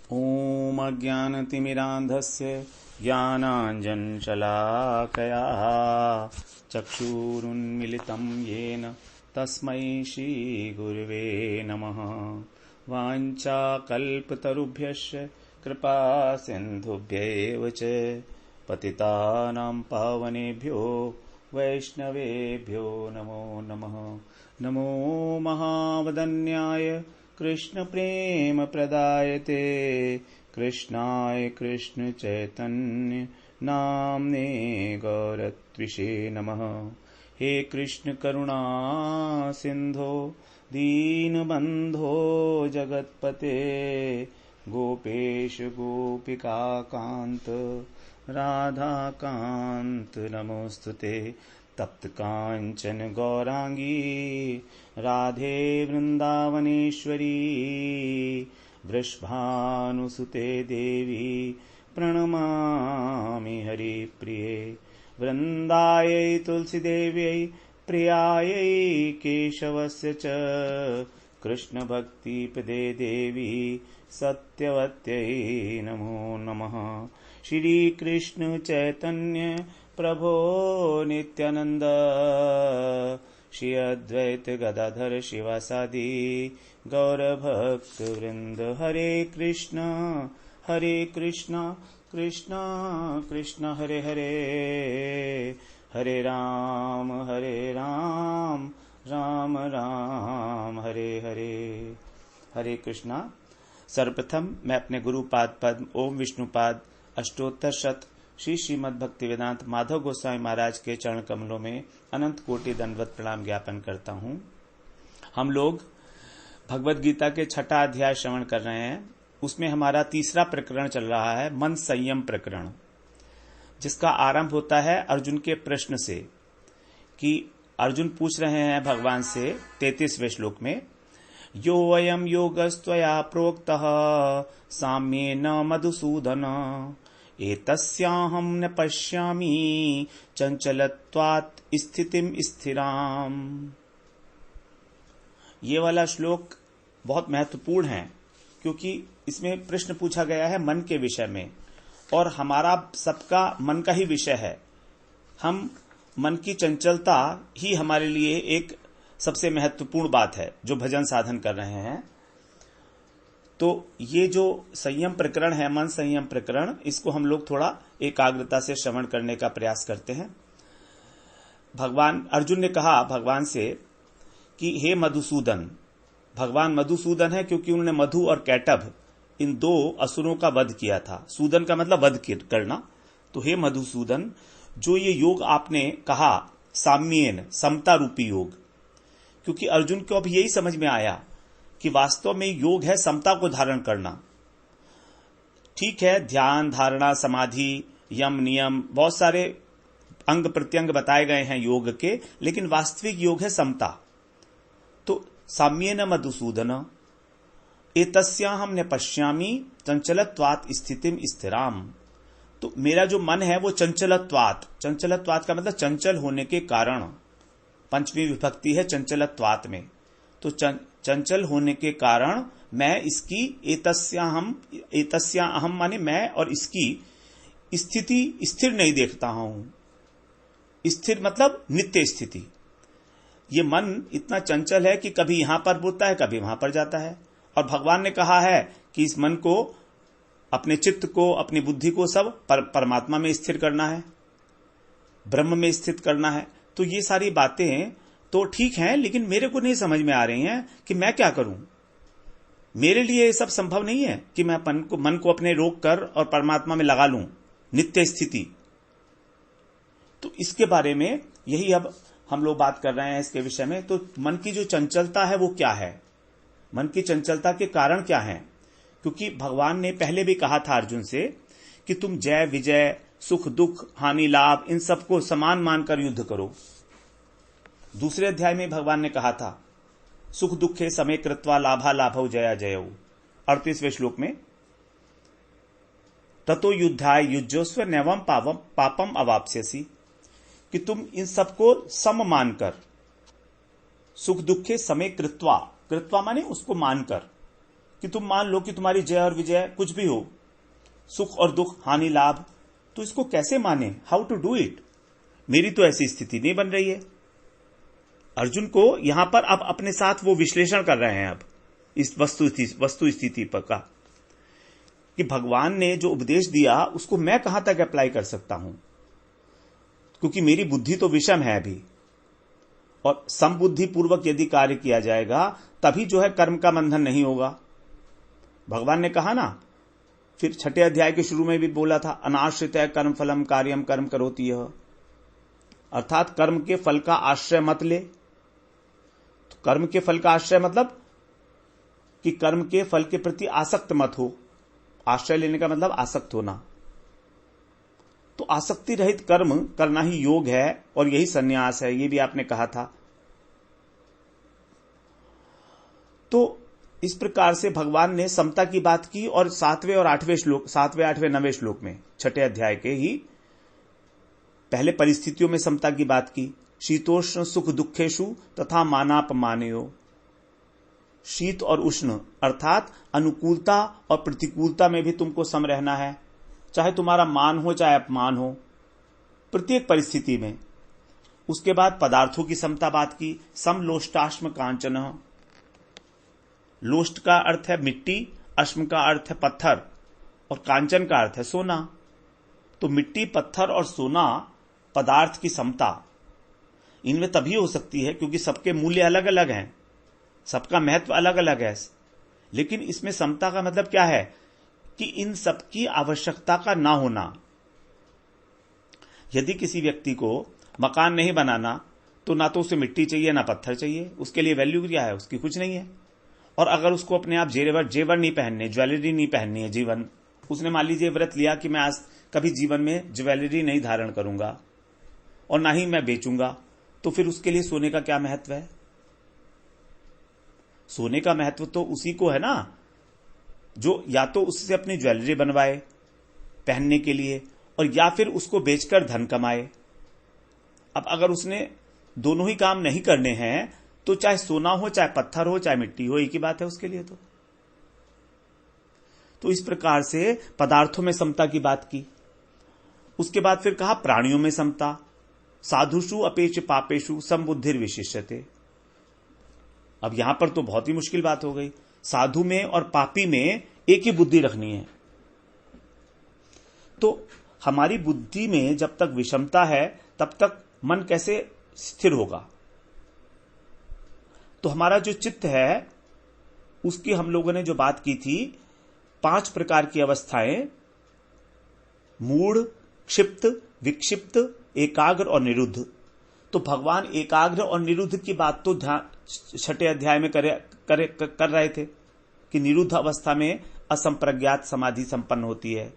ॐ अज्ञानतिमिरान्धस्य ज्ञानाञ्जनशलाकया चक्षुरुन्मिलितं येन तस्मै श्रीगुरुवे नमः। वाञ्छाकल्पतरुभ्यश्च कृपासिन्धुभ्यैव च पतितानां पावनेभ्यो वैष्णवेभ्यो नमो नमः। नमो महावदन्याय कृष्णप्रेमप्रदायते कृष्णाय कृष्णचैतन्य नाम्ने गौरत्विषे नमः। हे कृष्ण करुणा सिन्धो दीनबन्धो जगत्पते गोपेश गोपिकाकान्त राधाकान्त नमोस्तुते। तप्त कांचन गौरांगी राधे वृंदावनेश्वरी वृषभानुसुते देवी प्रणमामि हरिप्रिये। वृंदायै तुलसीदेव्यै प्रियायै केशवस्य च कृष्णभक्तिपदे देवी सत्यवत्यै नमो नमः। श्री कृष्ण चैतन्य प्रभो नित्यानंद श्री अद्वैत गदाधर शिवासादि गौरभक्त वृंद। हरे कृष्ण कृष्ण कृष्ण हरे हरे, हरे राम राम राम हरे हरे। हरे कृष्णा। सर्वप्रथम मैं अपने गुरुपाद पद्म ओम विष्णुपाद अष्टोत्तर शत श्री श्रीमद् भक्तिवेदांत माधव गोस्वामी महाराज के चरण कमलों में अनंत कोटि दंडवत प्रणाम ज्ञापन करता हूं। हम लोग भगवद गीता के 6ठा अध्याय श्रवण कर रहे हैं। उसमें हमारा तीसरा प्रकरण चल रहा है, मन संयम प्रकरण, जिसका आरंभ होता है अर्जुन के प्रश्न से कि अर्जुन पूछ रहे हैं भगवान से 33वें श्लोक में, यो अयम योगस्त्वया प्रोक्तः साम्येन मधुसूदन एतस्याहं न पश्यामि चंचलत्वात् स्थितिम स्थिराम। ये वाला श्लोक बहुत महत्वपूर्ण है क्योंकि इसमें प्रश्न पूछा गया है मन के विषय में, और हमारा सबका मन का ही विषय है। हम मन की चंचलता ही हमारे लिए एक सबसे महत्वपूर्ण बात है जो भजन साधन कर रहे हैं। तो ये जो संयम प्रकरण है, मन संयम प्रकरण, इसको हम लोग थोड़ा एकाग्रता से श्रवण करने का प्रयास करते हैं। भगवान अर्जुन ने कहा भगवान से कि हे मधुसूदन, भगवान मधुसूदन है क्योंकि उन्होंने मधु और कैटभ इन दो असुरों का वध किया था। सूदन का मतलब वध करना। तो हे मधुसूदन, जो ये योग आपने कहा साम्येन, समता रूपी योग, क्योंकि अर्जुन को अब यही समझ में आया कि वास्तव में योग है समता को धारण करना। ठीक है, ध्यान, धारणा, समाधि, यम, नियम, बहुत सारे अंग प्रत्यंग बताए गए हैं योग के, लेकिन वास्तविक योग है समता। तो साम्येन मधुसूदन एतस्याहं न पश्यामि चंचलत्वात् स्थितिम स्थिराम। तो मेरा जो मन है वो चंचलत्वात् का मतलब चंचल होने के कारण, पंचमी विभक्ति है चंचलत्वात् में। तो चंचल होने के कारण मैं इसकी एतस्याहम माने मैं, और इसकी स्थिति स्थिर नहीं देखता हूं। स्थिर मतलब नित्य स्थिति। ये मन इतना चंचल है कि कभी यहां पर बोलता है, कभी वहां पर जाता है। और भगवान ने कहा है कि इस मन को, अपने चित्त को, अपनी बुद्धि को सब परमात्मा में स्थिर करना है, ब्रह्म में स्थित करना है। तो ये सारी बातें तो ठीक हैं, लेकिन मेरे को नहीं समझ में आ रही हैं कि मैं क्या करूं। मेरे लिए ये सब संभव नहीं है कि मैं मन को अपने रोक कर और परमात्मा में लगा लूं, नित्य स्थिति। तो इसके बारे में यही अब हम लोग बात कर रहे हैं इसके विषय में। तो मन की जो चंचलता है वो क्या है, मन की चंचलता के कारण क्या है? क्योंकि भगवान ने पहले भी कहा था अर्जुन से कि तुम जय विजय, सुख दुख, हानि लाभ, इन सबको समान मानकर युद्ध करो। दूसरे अध्याय में भगवान ने कहा था सुख दुखे समे कृत्वा लाभा लाभौ जया जयौ। 38वें श्लोक में ततो युद्धाय युज्योस्व नैवम पापम अवाप्स्यसि, कि तुम इन सबको सम मानकर, सुख दुखे समय कृत्वा, कृत्वा माने उसको मानकर, कि तुम मान लो कि तुम्हारी जय और विजय कुछ भी हो, सुख और दुख, हानि लाभ, तो इसको कैसे माने, हाउ टू डू इट। मेरी तो ऐसी स्थिति नहीं बन रही है। अर्जुन को यहां पर अब अपने साथ वो विश्लेषण कर रहे हैं अब इस वस्तु स्थिति पर का, कि भगवान ने जो उपदेश दिया उसको मैं कहां तक अप्लाई कर सकता हूं, क्योंकि मेरी बुद्धि तो विषम है अभी, और समबुद्धि पूर्वक यदि कार्य किया जाएगा तभी जो है कर्म का बंधन नहीं होगा। भगवान ने कहा ना, फिर 6 अध्याय के शुरू में भी बोला था, अनाश्रित कर्म फलम कार्यम कर्म करोति यह, अर्थात कर्म के फल का आश्रय मत ले। तो कर्म के फल का आश्रय मतलब कि कर्म के फल के प्रति आसक्त मत हो। आश्रय लेने का मतलब आसक्त होना। तो आसक्ति रहित कर्म करना ही योग है और यही संन्यास है, ये भी आपने कहा था। तो इस प्रकार से भगवान ने समता की बात की और 7वें और 8वें श्लोक, 7वें 8वें 9वें श्लोक में 6 अध्याय के ही पहले परिस्थितियों में समता की बात की। शीतोष्ण सुख दुखेशु तथा मानापमानयो। शीत और उष्ण अर्थात अनुकूलता और प्रतिकूलता में भी तुमको सम रहना है, चाहे तुम्हारा मान हो चाहे अपमान हो, प्रत्येक परिस्थिति में। उसके बाद पदार्थों की समता बात की। समलोष्टाश्म कांचन। लोष्ट का अर्थ है मिट्टी, अश्म का अर्थ है पत्थर और कांचन का अर्थ है सोना। तो मिट्टी, पत्थर और सोना पदार्थ की समता इनमें तभी हो सकती है क्योंकि सबके मूल्य अलग अलग हैं, सबका महत्व अलग अलग है। लेकिन इसमें समता का मतलब क्या है कि इन सबकी आवश्यकता का ना होना। यदि किसी व्यक्ति को मकान नहीं बनाना तो ना तो उसे मिट्टी चाहिए ना पत्थर चाहिए, उसके लिए वैल्यू क्या है, उसकी कुछ नहीं है। और अगर उसको अपने आप जेवर नहीं पहनने, ज्वेलरी नहीं पहननी है जीवन, उसने मान लीजिए व्रत लिया कि मैं आज कभी जीवन में ज्वेलरी नहीं धारण करूंगा और ना ही मैं बेचूंगा, तो फिर उसके लिए सोने का क्या महत्व है। सोने का महत्व तो उसी को है ना जो या तो उससे अपनी ज्वेलरी बनवाए पहनने के लिए और या फिर उसको बेचकर धन कमाए। अब अगर उसने दोनों ही काम नहीं करने हैं तो चाहे सोना हो चाहे पत्थर हो चाहे मिट्टी हो, एक ही बात है उसके लिए। तो इस प्रकार से पदार्थों में समता की बात की। उसके बाद फिर कहा प्राणियों में समता। साधुषु अपेक्ष पापेषु समबुद्धिर विशिष्यते। अब यहां पर तो बहुत ही मुश्किल बात हो गई। साधु में और पापी में एक ही बुद्धि रखनी है। तो हमारी बुद्धि में जब तक विषमता है तब तक मन कैसे स्थिर होगा। तो हमारा जो चित्त है उसकी हम लोगों ने जो बात की थी, 5 प्रकार की अवस्थाएं, मूढ़, क्षिप्त, विक्षिप्त, एकाग्र और निरुद्ध। तो भगवान एकाग्र और निरुद्ध की बात तो 6 अध्याय में कर रहे थे कि निरुद्ध अवस्था में असंप्रज्ञात समाधि संपन्न होती है।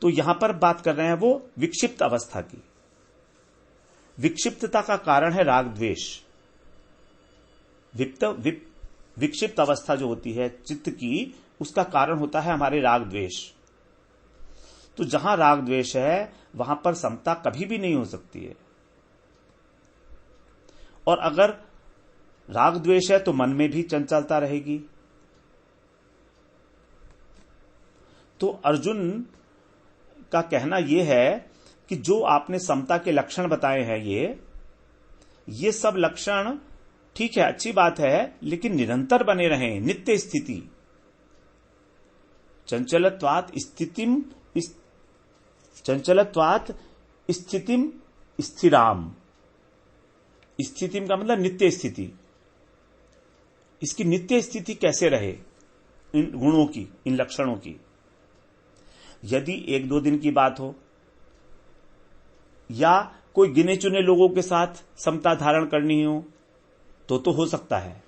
तो यहां पर बात कर रहे हैं वो विक्षिप्त अवस्था की। विक्षिप्तता का कारण है राग द्वेष। विक्षिप्त अवस्था जो होती है चित्त की, उसका कारण होता है हमारे राग द्वेष। तो जहां राग द्वेष है वहां पर समता कभी भी नहीं हो सकती है। और अगर राग द्वेष है तो मन में भी चंचलता रहेगी। तो अर्जुन का कहना यह है कि जो आपने समता के लक्षण बताए हैं, ये सब लक्षण ठीक है, अच्छी बात है, लेकिन निरंतर बने रहें, नित्य स्थिति। चंचलत्वात् स्थितिम स्थिराम। स्थितिम का मतलब नित्य स्थिति। इसकी नित्य स्थिति कैसे रहे इन गुणों की, इन लक्षणों की। यदि 1-2 दिन की बात हो या कोई गिने चुने लोगों के साथ समता धारण करनी हो तो हो सकता है।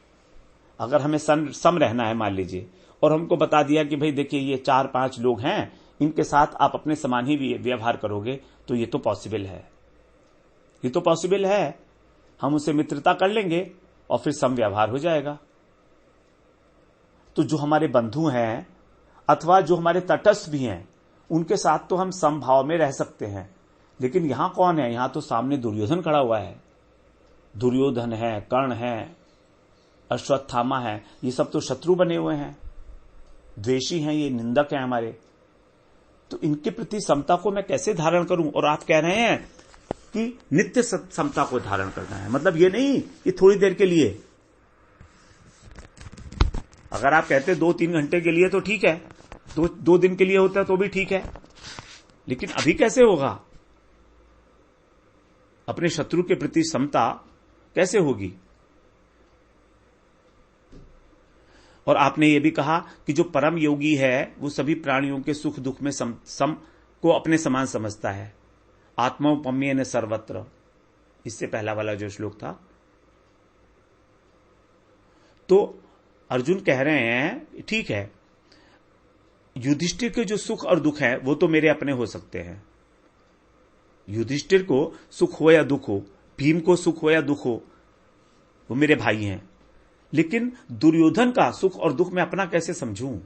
अगर हमें सम रहना है मान लीजिए, और हमको बता दिया कि भाई देखिए ये 4-5 लोग हैं, इनके साथ आप अपने समान ही व्यवहार करोगे, तो ये तो पॉसिबल है, ये तो पॉसिबल है। हम उससे मित्रता कर लेंगे और फिर सम व्यवहार हो जाएगा। तो जो हमारे बंधु हैं अथवा जो हमारे तटस्थ भी हैं, उनके साथ तो हम समभाव में रह सकते हैं। लेकिन यहां कौन है? यहां तो सामने दुर्योधन खड़ा हुआ है। दुर्योधन है, कर्ण है, अश्वत्थामा है, ये सब तो शत्रु बने हुए हैं। द्वेषी हैं, ये निंदक हैं हमारे, तो इनके प्रति समता को मैं कैसे धारण करूं? और आप कह रहे हैं कि नित्य समता को धारण करना है, मतलब ये नहीं कि थोड़ी देर के लिए। अगर आप कहते 2-3 घंटे के लिए तो ठीक है, 2 दिन के लिए होता है तो भी ठीक है, लेकिन अभी कैसे होगा? अपने शत्रु के प्रति समता कैसे होगी? और आपने ये भी कहा कि जो परम योगी है वो सभी प्राणियों के सुख दुख में सम को अपने समान समझता है। आत्मौपम्येन सर्वत्र, इससे पहला वाला जो श्लोक था। तो अर्जुन कह रहे हैं ठीक है, युधिष्ठिर के जो सुख और दुख है वो तो मेरे अपने हो सकते हैं। युधिष्ठिर को सुख हो या दुख हो, भीम को सुख हो या दुख हो, वो मेरे भाई हैं। लेकिन दुर्योधन का सुख और दुख मैं अपना कैसे समझूं?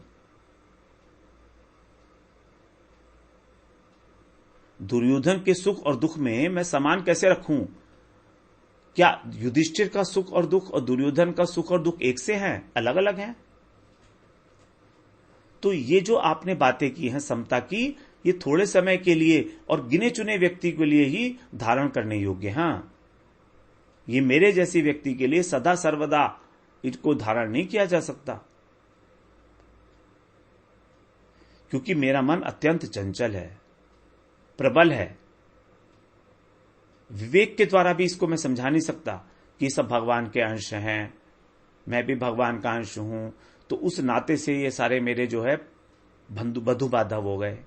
दुर्योधन के सुख और दुख में मैं समान कैसे रखूं? क्या युधिष्ठिर का सुख और दुख और दुर्योधन का सुख और दुख एक से हैं, अलग अलग हैं? तो ये जो आपने बातें की हैं समता की, ये थोड़े समय के लिए और गिने चुने व्यक्ति के लिए ही धारण करने योग्य हैं। ये मेरे जैसी व्यक्ति के लिए सदा सर्वदा इसको धारण नहीं किया जा सकता, क्योंकि मेरा मन अत्यंत चंचल है, प्रबल है। विवेक के द्वारा भी इसको मैं समझा नहीं सकता कि सब भगवान के अंश हैं, मैं भी भगवान का अंश हूं, तो उस नाते से ये सारे मेरे जो है बंधु बांधव हो गए।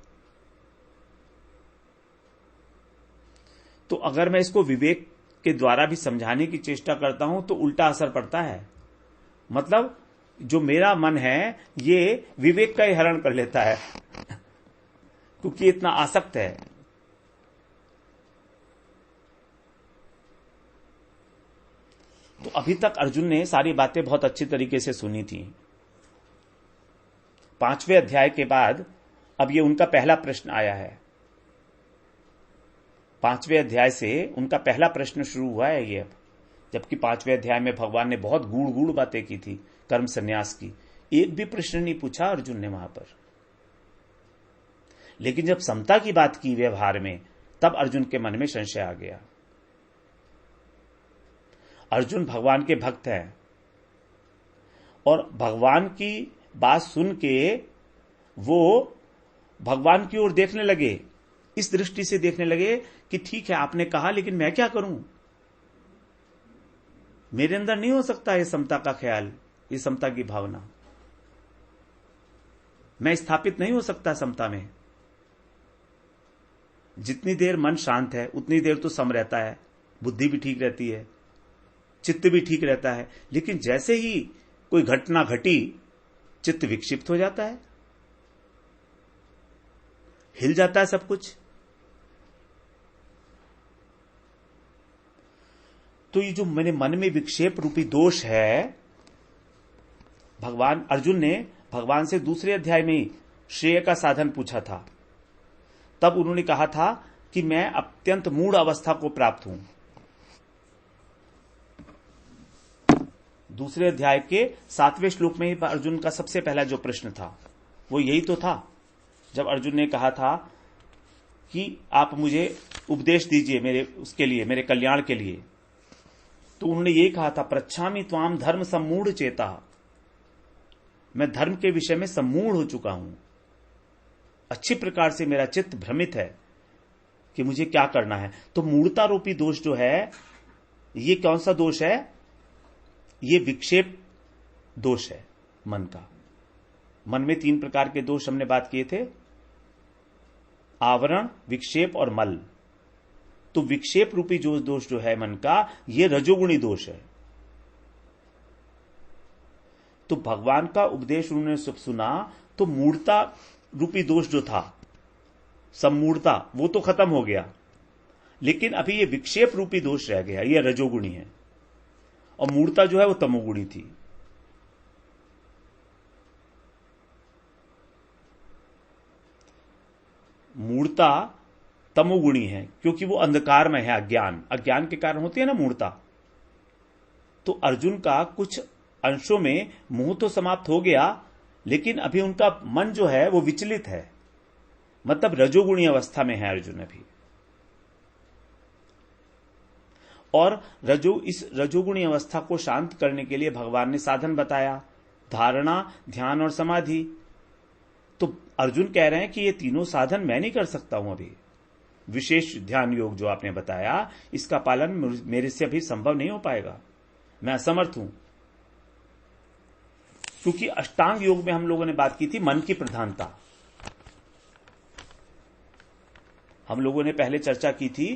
तो अगर मैं इसको विवेक के द्वारा भी समझाने की चेष्टा करता हूं तो उल्टा असर पड़ता है। मतलब जो मेरा मन है ये विवेक का ही हरण कर लेता है क्योंकि इतना आसक्त है। तो अभी तक अर्जुन ने सारी बातें बहुत अच्छी तरीके से सुनी थी। 5वें अध्याय के बाद अब ये उनका पहला प्रश्न आया है। 5वें अध्याय से उनका पहला प्रश्न शुरू हुआ है ये। जबकि 5वें अध्याय में भगवान ने बहुत गूढ़ गूढ़ बातें की थी कर्म संन्यास की, एक भी प्रश्न नहीं पूछा अर्जुन ने वहां पर। लेकिन जब समता की बात की व्यवहार में, तब अर्जुन के मन में संशय आ गया। अर्जुन भगवान के भक्त हैं और भगवान की बात सुन के वो भगवान की ओर देखने लगे, इस दृष्टि से देखने लगे कि ठीक है आपने कहा, लेकिन मैं क्या करूं? मेरे अंदर नहीं हो सकता ये समता का ख्याल, ये समता की भावना, मैं स्थापित नहीं हो सकता समता में। जितनी देर मन शांत है उतनी देर तो सम रहता है, बुद्धि भी ठीक रहती है, चित्त भी ठीक रहता है। लेकिन जैसे ही कोई घटना घटी, चित्त विक्षिप्त हो जाता है, हिल जाता है सब कुछ। तो ये जो मेरे मन में विक्षेप रूपी दोष है, अर्जुन ने भगवान से दूसरे अध्याय में श्रेय का साधन पूछा था। तब उन्होंने कहा था कि मैं अत्यंत मूढ़ अवस्था को प्राप्त हूं। दूसरे अध्याय के 7वें श्लोक में ही अर्जुन का सबसे पहला जो प्रश्न था वो यही तो था। जब अर्जुन ने कहा था कि आप मुझे उपदेश दीजिए मेरे कल्याण के लिए, तो उन्होंने यही कहा था, प्रच्छामि त्वाम धर्म सम्मूढ़ चेता। मैं धर्म के विषय में सम्मूढ़ हो चुका हूं, अच्छी प्रकार से मेरा चित्त भ्रमित है कि मुझे क्या करना है। तो मूढ़ता रूपी दोष जो है, ये कौन सा दोष है? ये विक्षेप दोष है मन का। मन में 3 प्रकार के दोष हमने बात किए थे, आवरण, विक्षेप और मल। तो विक्षेप रूपी जो दोष जो है मन का, ये रजोगुणी दोष है। तो भगवान का उपदेश उन्होंने सब सुना, तो मूढ़ता रूपी दोष जो था, सम्मूढ़ता, वो तो खत्म हो गया, लेकिन अभी ये विक्षेप रूपी दोष रह गया, ये रजोगुणी है, और मूढ़ता जो है वो तमोगुणी थी। मूढ़ता तमोगुणी है क्योंकि वो अंधकार में है, अज्ञान के कारण होती है ना मूढ़ता। तो अर्जुन का कुछ अंशों में मोह तो समाप्त हो गया, लेकिन अभी उनका मन जो है वो विचलित है, मतलब रजोगुणी अवस्था में है अर्जुन अभी। और इस रजोगुणी अवस्था को शांत करने के लिए भगवान ने साधन बताया, धारणा, ध्यान और समाधि। तो अर्जुन कह रहे हैं कि ये तीनों साधन मैं नहीं कर सकता हूं अभी। विशेष ध्यान योग जो आपने बताया, इसका पालन मेरे से अभी संभव नहीं हो पाएगा, मैं असमर्थ हूं। क्योंकि अष्टांग योग में हम लोगों ने बात की थी मन की प्रधानता। हम लोगों ने पहले चर्चा की थी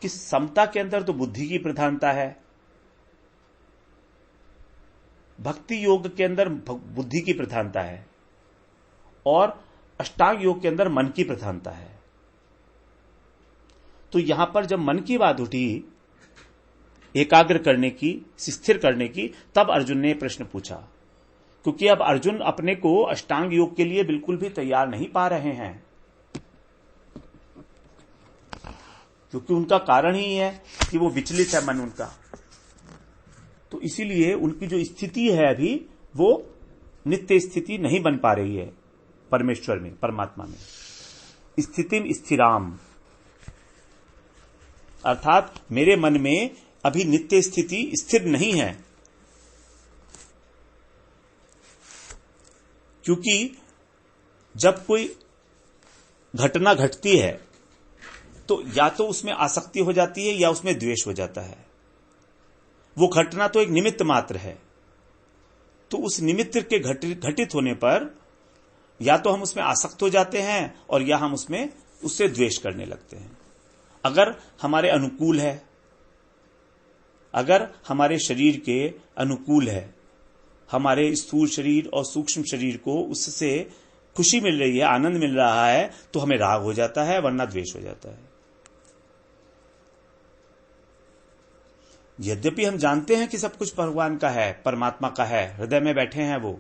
कि समता के अंदर तो बुद्धि की प्रधानता है, भक्ति योग के अंदर बुद्धि की प्रधानता है, और अष्टांग योग के अंदर मन की प्रधानता है। तो यहां पर जब मन की बात उठी एकाग्र करने की, स्थिर करने की, तब अर्जुन ने प्रश्न पूछा। क्योंकि अब अर्जुन अपने को अष्टांग योग के लिए बिल्कुल भी तैयार नहीं पा रहे हैं, क्योंकि उनका कारण ही है कि वो विचलित है मन उनका। तो इसीलिए उनकी जो स्थिति है अभी वो नित्य स्थिति नहीं बन पा रही है परमेश्वर में, परमात्मा में। स्थितिम स्थिराम, अर्थात मेरे मन में अभी नित्य स्थिति स्थिर नहीं है। क्योंकि जब कोई घटना घटती है तो या तो उसमें आसक्ति हो जाती है या उसमें द्वेष हो जाता है। वो घटना तो एक निमित्त मात्र है, तो उस निमित्त के घटित होने पर या तो हम उसमें आसक्त हो जाते हैं और या हम उससे द्वेष करने लगते हैं। अगर हमारे अनुकूल है, अगर हमारे शरीर के अनुकूल है, हमारे स्थूल शरीर और सूक्ष्म शरीर को उससे खुशी मिल रही है, आनंद मिल रहा है, तो हमें राग हो जाता है, वरना द्वेष हो जाता है। यद्यपि हम जानते हैं कि सब कुछ भगवान का है, परमात्मा का है, हृदय में बैठे हैं वो,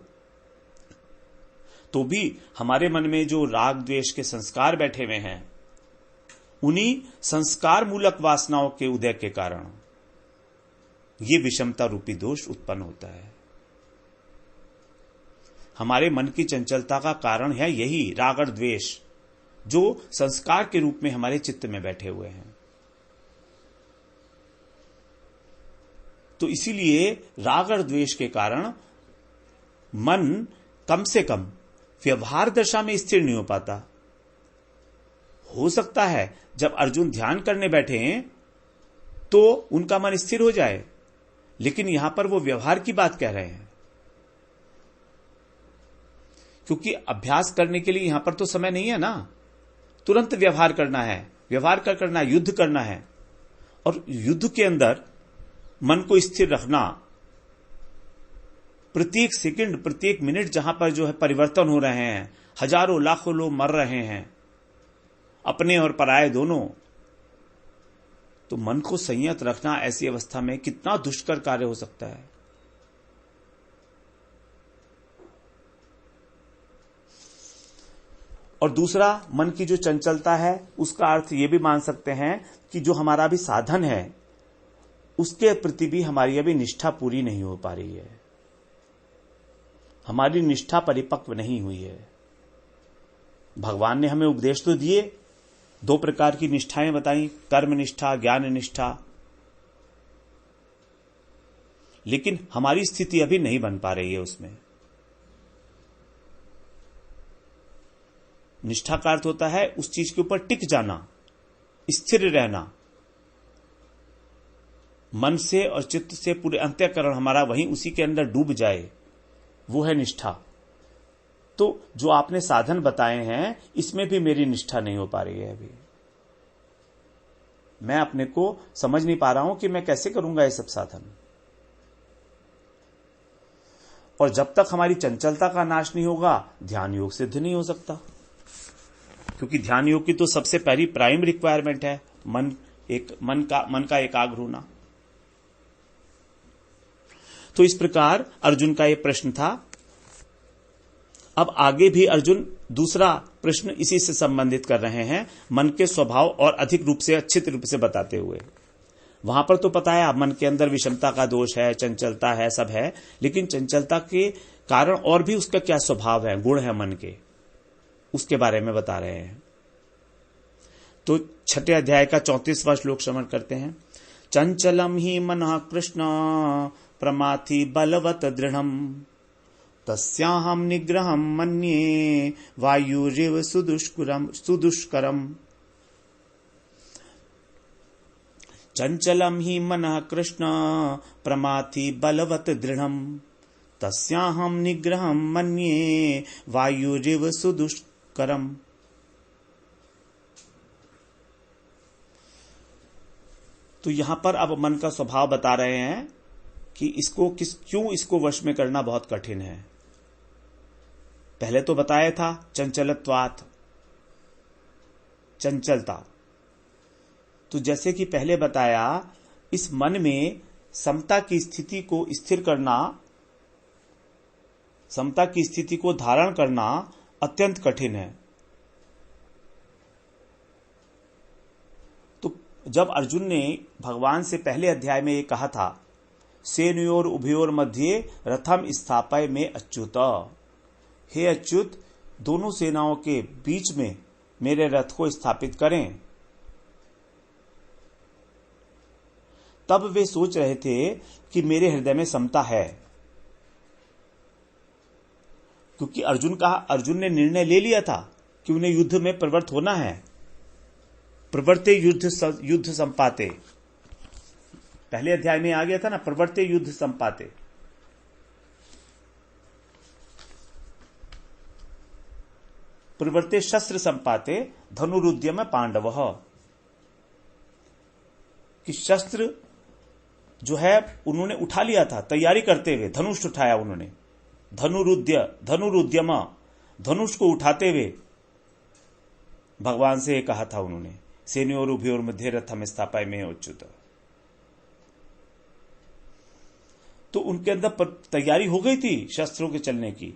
तो भी हमारे मन में जो राग द्वेष के संस्कार बैठे हुए हैं, उन्हीं संस्कार मूलक वासनाओं के उदय के कारण ये विषमता रूपी दोष उत्पन्न होता है। हमारे मन की चंचलता का कारण है यही राग और द्वेष, जो संस्कार के रूप में हमारे चित्त में बैठे हुए हैं। तो इसीलिए राग और द्वेष के कारण मन कम से कम व्यवहार दशा में स्थिर नहीं हो पाता। हो सकता है जब अर्जुन ध्यान करने बैठे हैं तो उनका मन स्थिर हो जाए, लेकिन यहां पर वो व्यवहार की बात कह रहे हैं, क्योंकि अभ्यास करने के लिए यहां पर तो समय नहीं है ना। तुरंत व्यवहार करना है, व्यवहार करना है, युद्ध करना है। और युद्ध के अंदर मन को स्थिर रखना, प्रत्येक सेकंड, प्रत्येक मिनट जहां पर जो है परिवर्तन हो रहे हैं, हजारों लाखों लोग मर रहे हैं, अपने और पराये दोनों, तो मन को संयत रखना ऐसी अवस्था में कितना दुष्कर कार्य हो सकता है। और दूसरा, मन की जो चंचलता है उसका अर्थ यह भी मान सकते हैं कि जो हमारा भी साधन है उसके प्रति भी हमारी अभी निष्ठा पूरी नहीं हो पा रही है, हमारी निष्ठा परिपक्व नहीं हुई है। भगवान ने हमें उपदेश तो दिए, 2 प्रकार की निष्ठाएं बताई, कर्म निष्ठा, ज्ञान निष्ठा, लेकिन हमारी स्थिति अभी नहीं बन पा रही है उसमें। निष्ठा का अर्थ होता है उस चीज के ऊपर टिक जाना, स्थिर रहना, मन से और चित्त से पूरे अंतःकरण हमारा वहीं उसी के अंदर डूब जाए, वो है निष्ठा। तो जो आपने साधन बताए हैं इसमें भी मेरी निष्ठा नहीं हो पा रही है अभी। मैं अपने को समझ नहीं पा रहा हूं कि मैं कैसे करूंगा ये सब साधन। और जब तक हमारी चंचलता का नाश नहीं होगा, ध्यान योग सिद्ध नहीं हो सकता, क्योंकि ध्यान योग की तो सबसे पहली प्राइम रिक्वायरमेंट है मन का एकाग्र होना। तो इस प्रकार अर्जुन का यह प्रश्न था। अब आगे भी अर्जुन दूसरा प्रश्न इसी से संबंधित कर रहे हैं, मन के स्वभाव और अधिक रूप से, अच्छे रूप से बताते हुए। वहां पर तो पता है मन के अंदर विषमता का दोष है, चंचलता है, सब है, लेकिन चंचलता के कारण और भी उसका क्या स्वभाव है, गुण है मन के, उसके बारे में बता रहे हैं। तो 6 अध्याय का 34वां श्लोक श्रवण करते हैं। चंचलम ही मनः कृष्ण प्रमाथि बलवत दृढ़म तस्याहम निग्रहम मन्ये वायुरिव सुदुष्करम। चंचलम ही मनः कृष्ण प्रमाथि बलवत दृढ़म तस्याहम निग्रहम मन्ये वायुरिव सुदुष्करम। तो यहां पर अब मन का स्वभाव बता रहे हैं कि क्यों इसको वश में करना बहुत कठिन है। पहले तो बताया था चंचलत्वात्, चंचलता। तो जैसे कि पहले बताया, इस मन में समता की स्थिति को स्थिर करना, समता की स्थिति को धारण करना अत्यंत कठिन है। तो जब अर्जुन ने भगवान से पहले अध्याय में ये कहा था, सेनयोर उभयोर मध्य रथम स्थापय में अच्युत, हे अच्युत दोनों सेनाओं के बीच में मेरे रथ को स्थापित करें, तब वे सोच रहे थे कि मेरे हृदय में समता है। क्योंकि अर्जुन ने निर्णय ले लिया था कि उन्हें युद्ध में प्रवृत्त होना है। प्रवृत्ते युद्ध संपाते, पहले अध्याय में आ गया था ना, प्रवृत्ते युद्ध संपाते। प्रवृत्ते शस्त्र संपाते धनुरुद्यम पांडव, कि शस्त्र जो है उन्होंने उठा लिया था, तैयारी करते हुए धनुष उठाया उन्होंने, धनुरुद्यम, धनुष को उठाते हुए भगवान से कहा था उन्होंने, सेनयोर उभयोर मध्य रथम स्थापय में अच्युत। तो उनके अंदर तैयारी हो गई थी शस्त्रों के चलने की,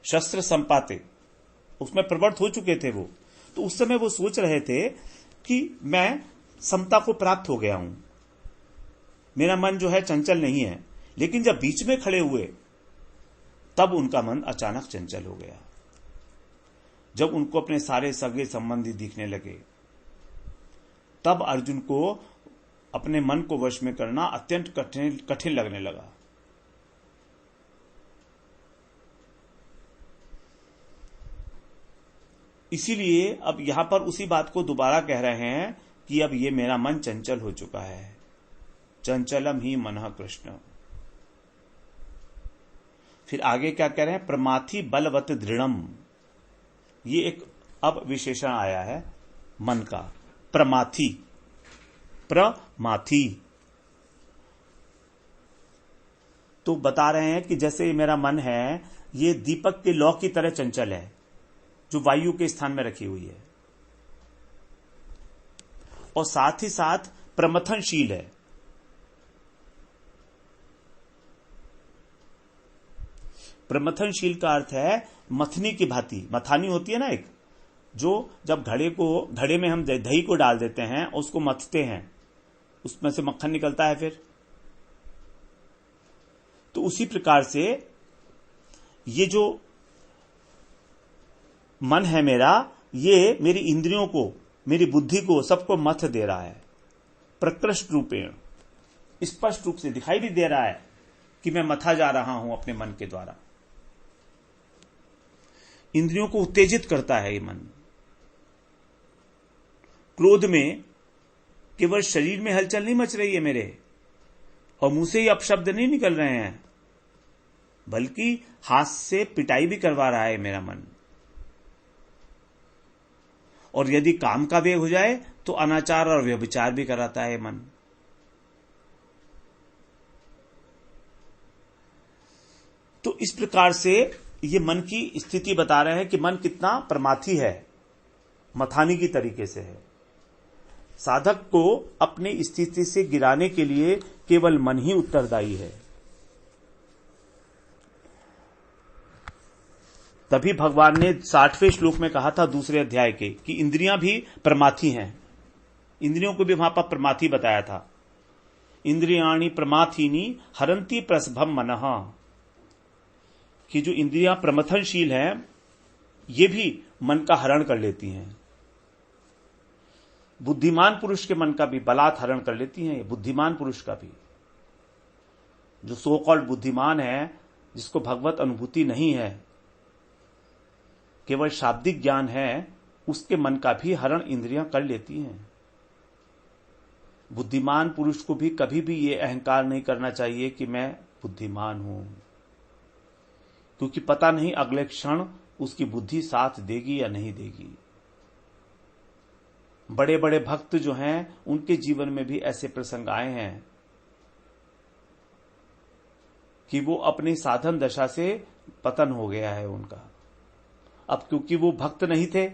शस्त्र संपाते, उसमें प्रवृत्त हो चुके थे वो। तो उस समय वो सोच रहे थे कि मैं समता को प्राप्त हो गया हूं, मेरा मन जो है चंचल नहीं है। लेकिन जब बीच में खड़े हुए तब उनका मन अचानक चंचल हो गया। जब उनको अपने सारे सगे संबंधी दिखने लगे, तब अर्जुन को अपने मन को वश में करना अत्यंत कठिन लगने लगा। इसीलिए अब यहां पर उसी बात को दोबारा कह रहे हैं कि अब ये मेरा मन चंचल हो चुका है। चंचलम ही मनः कृष्ण। फिर आगे क्या कह रहे हैं, प्रमाथि बलवत दृढ़म। ये एक अब विशेषण आया है मन का, प्रमाथि, प्रमाथि। तो बता रहे हैं कि जैसे ये मेरा मन है, ये दीपक के लौ की तरह चंचल है, जो वायु के स्थान में रखी हुई है, और साथ ही साथ प्रमथनशील है। प्रमथनशील का अर्थ है मथनी की भांति, मथानी होती है ना एक, जो जब घड़े में हम दही को डाल देते हैं, उसको मथते हैं, उसमें से मक्खन निकलता है फिर। तो उसी प्रकार से ये जो मन है मेरा, ये मेरी इंद्रियों को, मेरी बुद्धि को, सबको मथ दे रहा है। प्रकृष्ट रूपेण, स्पष्ट रूप से दिखाई भी दे रहा है कि मैं मथा जा रहा हूं अपने मन के द्वारा। इंद्रियों को उत्तेजित करता है ये मन। क्रोध में केवल शरीर में हलचल नहीं मच रही है मेरे, और मुंह से ही अपशब्द नहीं निकल रहे हैं, बल्कि हाथ से पिटाई भी करवा रहा है मेरा मन। और यदि काम का वेग हो जाए तो अनाचार और व्यभिचार भी कराता है मन। तो इस प्रकार से ये मन की स्थिति बता रहे हैं कि मन कितना प्रमाथी है, मथानी की तरीके से है। साधक को अपनी स्थिति से गिराने के लिए केवल मन ही उत्तरदायी है। तभी भगवान ने 60वें श्लोक में कहा था दूसरे अध्याय के, कि इंद्रियां भी प्रमाथी हैं। इंद्रियों को भी वहां पर प्रमाथी बताया था। इंद्रियाणि प्रमाथीनी हरंती प्रसभम मनः, कि जो इंद्रियां प्रमथनशील हैं, ये भी मन का हरण कर लेती हैं। बुद्धिमान पुरुष के मन का भी बलात् हरण कर लेती हैं, बुद्धिमान पुरुष का भी। जो सो कॉल्ड बुद्धिमान है, जिसको भगवत अनुभूति नहीं है, केवल शाब्दिक ज्ञान है, उसके मन का भी हरण इंद्रियां कर लेती हैं। बुद्धिमान पुरुष को भी कभी भी ये अहंकार नहीं करना चाहिए कि मैं बुद्धिमान हूं, क्योंकि पता नहीं अगले क्षण उसकी बुद्धि साथ देगी या नहीं देगी। बड़े बड़े भक्त जो हैं, उनके जीवन में भी ऐसे प्रसंग आए हैं कि वो अपनी साधन दशा से पतन हो गया है उनका। अब क्योंकि वो भक्त नहीं थे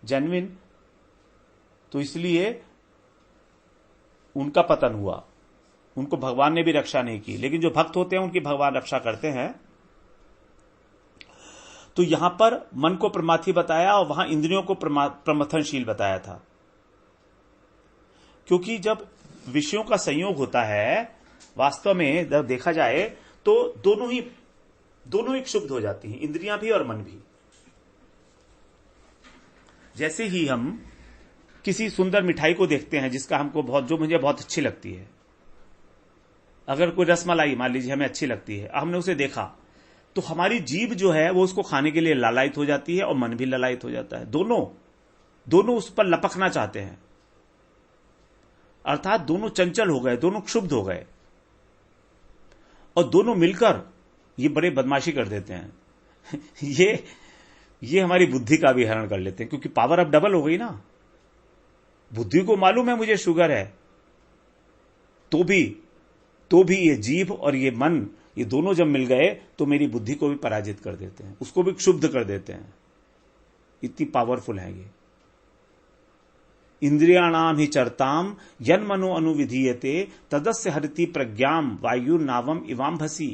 जेन्युइन, तो इसलिए उनका पतन हुआ, उनको भगवान ने भी रक्षा नहीं की। लेकिन जो भक्त होते हैं उनकी भगवान रक्षा करते हैं। तो यहां पर मन को प्रमाथी बताया और वहां इंद्रियों को प्रमथनशील बताया था, क्योंकि जब विषयों का संयोग होता है, वास्तव में जब देखा जाए तो दोनों ही क्षुब्ध हो जाती हैं, इंद्रियां भी और मन भी। जैसे ही हम किसी सुंदर मिठाई को देखते हैं जिसका हमको जो मुझे बहुत अच्छी लगती है, अगर कोई रसमलाई मान लीजिए हमें अच्छी लगती है, हमने उसे देखा, तो हमारी जीभ जो है वो उसको खाने के लिए लालायित हो जाती है और मन भी लालायित हो जाता है। दोनों उस पर लपकना चाहते हैं, अर्थात दोनों चंचल हो गए, दोनों क्षुब्ध हो गए और दोनों मिलकर ये बड़े बदमाशी कर देते हैं। ये हमारी बुद्धि का भी हरण कर लेते हैं, क्योंकि पावर अब डबल हो गई ना। बुद्धि को मालूम है मुझे शुगर है, तो भी ये जीभ और ये मन, ये दोनों जब मिल गए तो मेरी बुद्धि को भी पराजित कर देते हैं, उसको भी क्षुब्ध कर देते हैं। इतनी पावरफुल है ये। इंद्रियाणाम ही चरताम यन मनो अनुविधीयते तदस्य हरति प्रज्ञाम वायु नावम इवाम्भसी।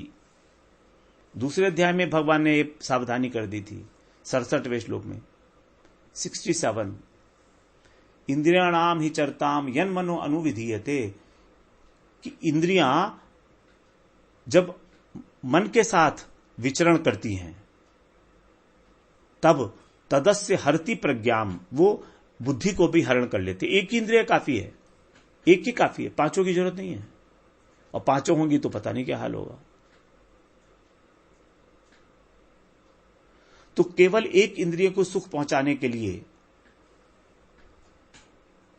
दूसरे अध्याय में भगवान ने सावधानी कर दी थी 67वें श्लोक में 67। इंद्रियाणाम ही चरताम यन मनो अनुविधीयते, कि इंद्रियां जब मन के साथ विचरण करती हैं तब तदस्य हरति प्रज्ञाम, वो बुद्धि को भी हरण कर लेते। एक ही इंद्रिय काफी है, एक ही काफी है, पांचों की जरूरत नहीं है। और पांचों होंगी तो पता नहीं क्या हाल होगा। तो केवल एक इंद्रिय को सुख पहुंचाने के लिए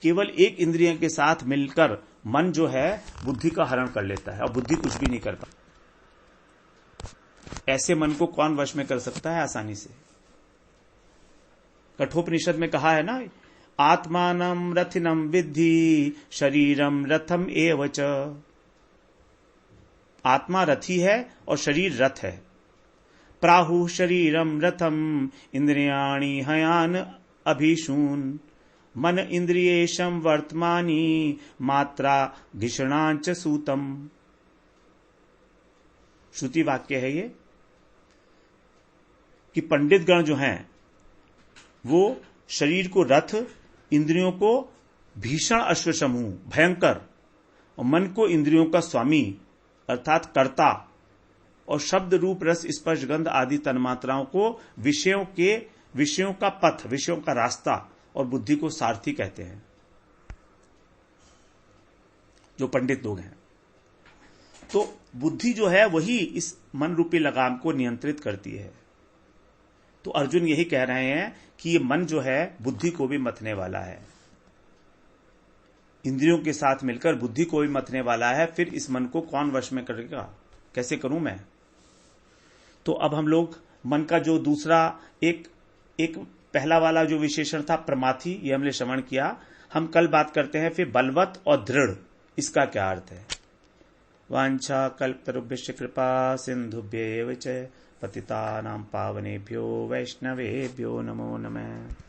केवल एक इंद्रिय के साथ मिलकर मन जो है बुद्धि का हरण कर लेता है और बुद्धि कुछ भी नहीं कर पाती। ऐसे मन को कौन वश में कर सकता है आसानी से? कठोपनिषद में कहा है ना, आत्मानम रथिनम विद्धि शरीरम रथम एव च। आत्मा रथी है और शरीर रथ है। प्राहु शरीरम रथम इंद्रियाणि हयान अभिशून मन इंद्रियेशम वर्तमानी मात्रा घिषणांच सूतम। श्रुति वाक्य है ये कि पंडित गण जो हैं वो शरीर को रथ, इंद्रियों को भीषण अश्वसमूह भयंकर, और मन को इंद्रियों का स्वामी अर्थात कर्ता, और शब्द रूप रस स्पर्श गंध आदि तन्मात्राओं को विषयों का पथ, विषयों का रास्ता, और बुद्धि को सारथी कहते हैं जो पंडित लोग हैं। तो बुद्धि जो है वही इस मन रूपी लगाम को नियंत्रित करती है। तो अर्जुन यही कह रहे हैं कि ये मन जो है बुद्धि को भी मथने वाला है, इंद्रियों के साथ मिलकर बुद्धि को भी मथने वाला है। फिर इस मन को कौन वश में करेगा, कैसे करूं मैं? तो अब हम लोग मन का जो दूसरा एक पहला वाला जो विशेषण था प्रमाथी, ये हमने श्रवण किया। हम कल बात करते हैं फिर बलवत और दृढ़, इसका क्या अर्थ है। वांछा कल्पतरुभ्यश्च कृपा सिंधुभ्येव च पतितानां पावनेभ्यो वैष्णवेभ्यो नमो नमः।